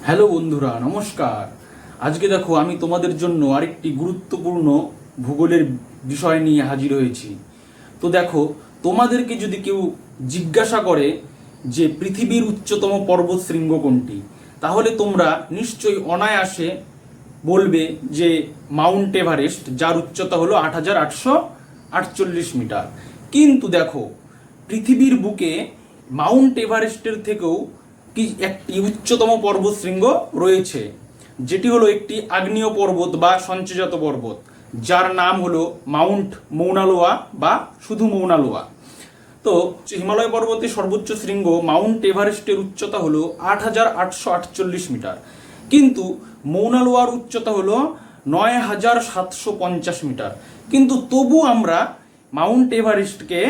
Hello বন্ধুরা, নমস্কার। আজকে দেখো আমি তোমাদের জন্য আরেকটি গুরুত্বপূর্ণ ভূগোলের বিষয় নিয়ে হাজির হয়েছি। তো দেখো, তোমাদেরকে যদি কেউ জিজ্ঞাসা করে যে পৃথিবীর উচ্চতম পর্বত শৃঙ্গ কোনটি, তাহলে তোমরা নিশ্চয়ই অনায়াসে বলবে যে মাউন্ট এভারেস্ট, যার উচ্চতা হলো ৮,৮৪৮ মিটার। কিন্তু দেখো, পৃথিবীর বুকে মাউন্ট এভারেস্টের থেকেও একটি উচ্চতম পর্বত শৃঙ্গ রয়েছে, যেটি হলো একটি আগ্নেয় পর্বত বা সঞ্চয়জাত পর্বত, যার নাম হলো মাউন্ট মৌনা লোয়া বা শুধু মৌনা লোয়া। তো হিমালয় পর্বতের সর্বোচ্চ শৃঙ্গ মাউন্ট এভারেস্টের উচ্চতা হলো ৮,৮৪৮ মিটার, কিন্তু মৌনা লোয়ার উচ্চতা হলো ৯,৭৫০ মিটার। কিন্তু তবু আমরা মাউন্ট এভারেস্টকে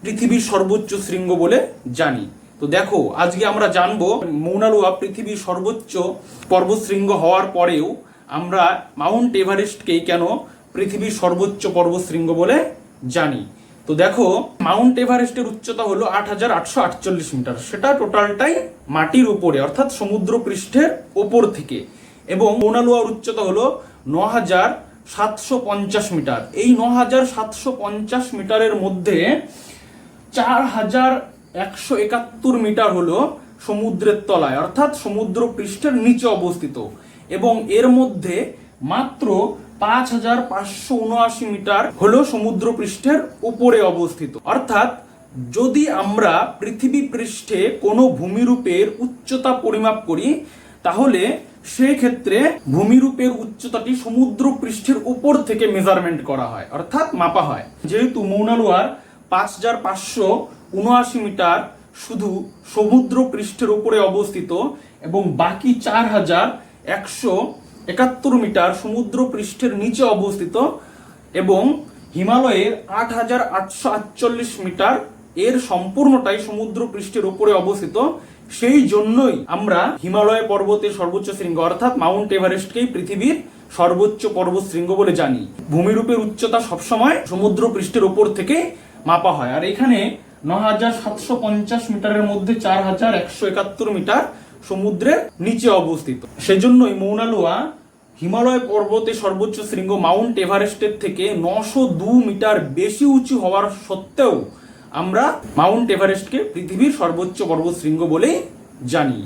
পৃথিবীর সর্বোচ্চ শৃঙ্গ বলে জানি। তো দেখো, আজকে আমরা জানবো মৌনা লোয়া পৃথিবীর সর্বোচ্চ পর্বতশৃঙ্গ হওয়ার পরেও আমরা মাউন্ট এভারেস্টকেই কেন পৃথিবীর সর্বোচ্চ পর্বতশৃঙ্গ বলে জানি। তো দেখো, মাউন্ট এভারেস্টের উচ্চতা হলো ৮,৮৪৮ মিটার। সেটা টোটালটাই মাটির উপরে, অর্থাৎ সমুদ্র পৃষ্ঠের ওপর থেকে। এবং মৌনা লোয়ার উচ্চতা হলো ৯,৭৫০ মিটার। এই ৯,৭৫০ মিটারের মধ্যে ৪,১৭১ মিটার হলো সমুদ্রের তলায়, অর্থাৎ সমুদ্র পৃষ্ঠের নিচে অবস্থিত। এবং এর মধ্যে মাত্র ৫,৫৭৯ মিটার হলো সমুদ্র পৃষ্ঠের উপরে অবস্থিত। অর্থাৎ যদি আমরা পৃথিবী পৃষ্ঠে কোনো ভূমিরূপের উচ্চতা পরিমাপ করি, তাহলে সেক্ষেত্রে ভূমিরূপের উচ্চতাটি সমুদ্র পৃষ্ঠের উপর থেকে মেজারমেন্ট করা হয়, অর্থাৎ মাপা হয়। যেহেতু মৌনা লোয়ার ৫,৫৭৯ মিটার শুধু সমুদ্র পৃষ্ঠের উপরে অবস্থিত এবং বাকি ৪,১৭১ মিটার সমুদ্র পৃষ্ঠের নিচে অবস্থিত, এবং হিমালয়ের ৮,৮৪৮ মিটার এর সম্পূর্ণটাই সমুদ্র পৃষ্ঠের উপরে অবস্থিত, সেই জন্যই আমরা হিমালয় পর্বতের সর্বোচ্চ শৃঙ্গ অর্থাৎ মাউন্ট এভারেস্টকেই পৃথিবীর সর্বোচ্চ পর্বত শৃঙ্গ বলে জানি। ভূমিরূপের উচ্চতা সবসময় সমুদ্র পৃষ্ঠের উপর থেকে মাপা হয়। আর এখানে ৯,৭৫০ মিটারের মধ্যে ৪,১৭১ মিটার সমুদ্রের নিচে অবস্থিত। সেজন্যই মৌনা লোয়া হিমালয় পর্বতের সর্বোচ্চ শৃঙ্গ মাউন্ট এভারেস্টের থেকে ৯০২ মিটার বেশি উঁচু হওয়ার সত্ত্বেও আমরা মাউন্ট এভারেস্টকে পৃথিবীর সর্বোচ্চ পর্বত শৃঙ্গ বলে জানি।